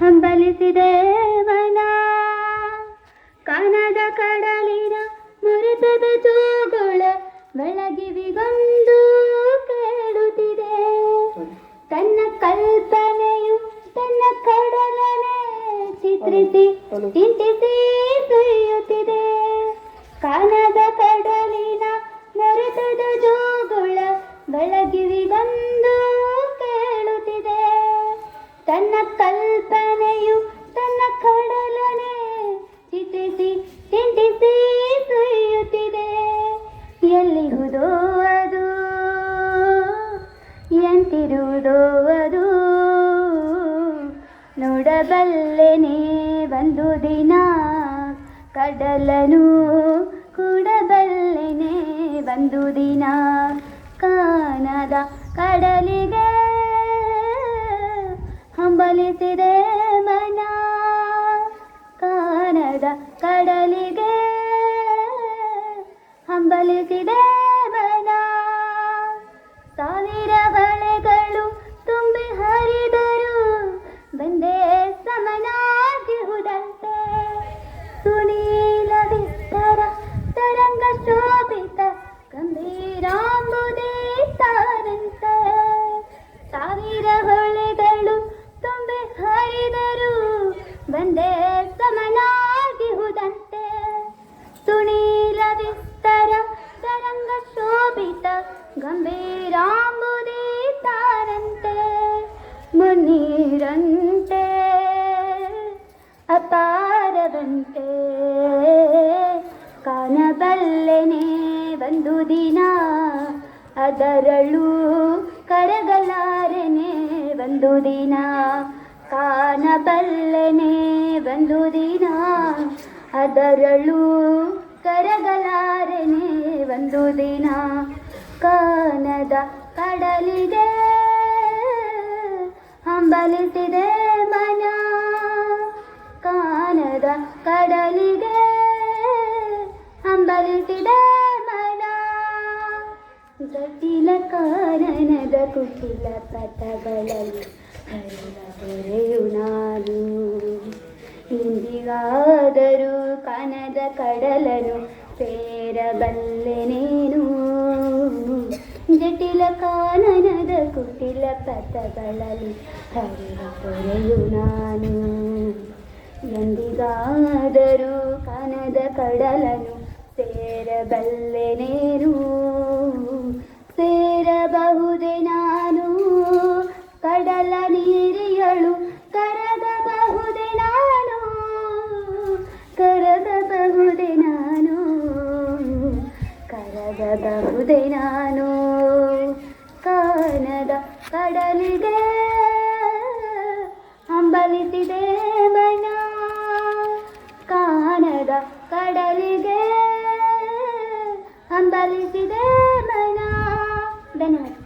ಹಂಬಲಿಸಿದೆ ಮನ. ಕಾಣದ ಕಡಲಿನ ಮುರಿತದ ಜೋಗುಳ ಬೆಳಗಿವಿಗೊಂದು ಕೇಳುತ್ತಿದೆ. ತನ್ನ ಕಲ್ಪನೆಯು ತನ್ನ ಕಡಲನೆ ಚಿತ್ರಿಸಿ ಚಿಂತಿಸಿ ಸುರಿಯುತ್ತಿದೆ. ಕಾಣದ ಕಡಲಿನ ಮುರಿತದ ಜೋಗುಳ ಬೆಳಗಿವಿಗೊಂದು ಕೇಳುತ್ತಿದೆ. ತನ್ನ ಕಲ್ಪನೆಯು ತನ್ನ ಕಡಲನೆ ಚಿತ್ರಿಸಿ ಚಿಂತಿಸಿ ಸುರಿಯುತ್ತಿದೆ. ಎಲ್ಲಿಹುದೋ ಅದು, ಎಂತಿರುವುದೋ ಅದು, ನೋಡಬಲ್ಲೆನೆ ಒಂದು ದಿನ. ಕಡಲನು ಕೂಡಬಲ್ಲೆನೆ ಒಂದು ದಿನ. ಕಾಣದ ಕಡಲಿಗೆ ಹಂಬಲಿಸಿದೆ ಮನ. ಕಾಣದ ಕಡಲಿಗೆ ಹಂಬಲಿಸಿದೆ ಮನ. ಸಾವಿರ ಹೊಳೆಗಳು ತುಂಬಿ ಹರಿದರು ಬಂದೇ ಸಮನಾಗಿರುವುದಂತೆ. ಸುನೀಲ ವಿಸ್ತರ ತರಂಗ ಶೋಭಿತ ಗಂಭೀರಾಂಬುದೇ ತಾರಂತೆ. ಸಾವಿರ ಹೊಳೆಗಳು ತುಂಬಿ ಹರಿದರು ಬಂದೇ ಸಮನಾಗಿರುವುದಂತೆ. ಸುನೀಲ ವಿಸ್ತರ ತರಂಗ ಶೋಭಿತ ಗಂಭೀರಾಂಬುದೇ ತಾರಂತೆ. ಮುನ್ನೀರಂತೆ ಅಪಾರವಂತೆ ಕಾಣಬಲ್ಲೆನೆ ಒಂದು ದಿನ. ಅದರಳು ಕರಗಲಾರೆನೆ ಒಂದು ದಿನ. ಕಾಣಬಲ್ಲೆನೆ ಒಂದು ದಿನ. ಅದರಳು ಕರಗಲಾರೆನೆ ಒಂದು ದಿನ. ಕಾಣದ ಕಡಲಿಗೆ ಹಂಬಲಿಸಿದೆ ಮನ. ಕಾಣದ ಕಡಲಿಗೆ ಹಂಬಲಿಸಿದೆ ಮನ. ಜಟಿಲ ಕಾರಣದ ಕುಟಿಲ ಪಥಗಳಲ್ಲಿ ಹರಿದ ಹೊರೆಯು ನಾನು. ಇಂದಿಗಾದರೂ ಕಾಣದ ಕಡಲನು ಸೇರಬಲ್ಲೆನೇನು. ಜಟಿಲ ಕಾನನದ ಕುಟಿಲ ಪಥಗಳಲ್ಲಿ ಹರಿದ ಹೊರೆಯು ನಾನು. ಎಂದಿಗಾದರೂ ಕಾಣದ ಕಡಲನು ಸೇರಬಲ್ಲೆನೇನು. ಸೇರಬಹುದೇ ನಾನು ಕಡಲ ನೀರಿಯಳು. ಕರಗಬಹುದೇ ನಾನು, ಕರಗಬಹುದೇ ನಾನು, ಕರಗಬಹುದೇ ನಾನು. ಕಾಣದ ಕಡಲಿಗೆ ಹಂಬಲಿಸಿದೆ ಮನ. ಕಾಣದ ಕಡಲಿಗೆ ಹಂಬಲಿಸಿದೆ ಮನ. ಧನ್ಯವಾದ.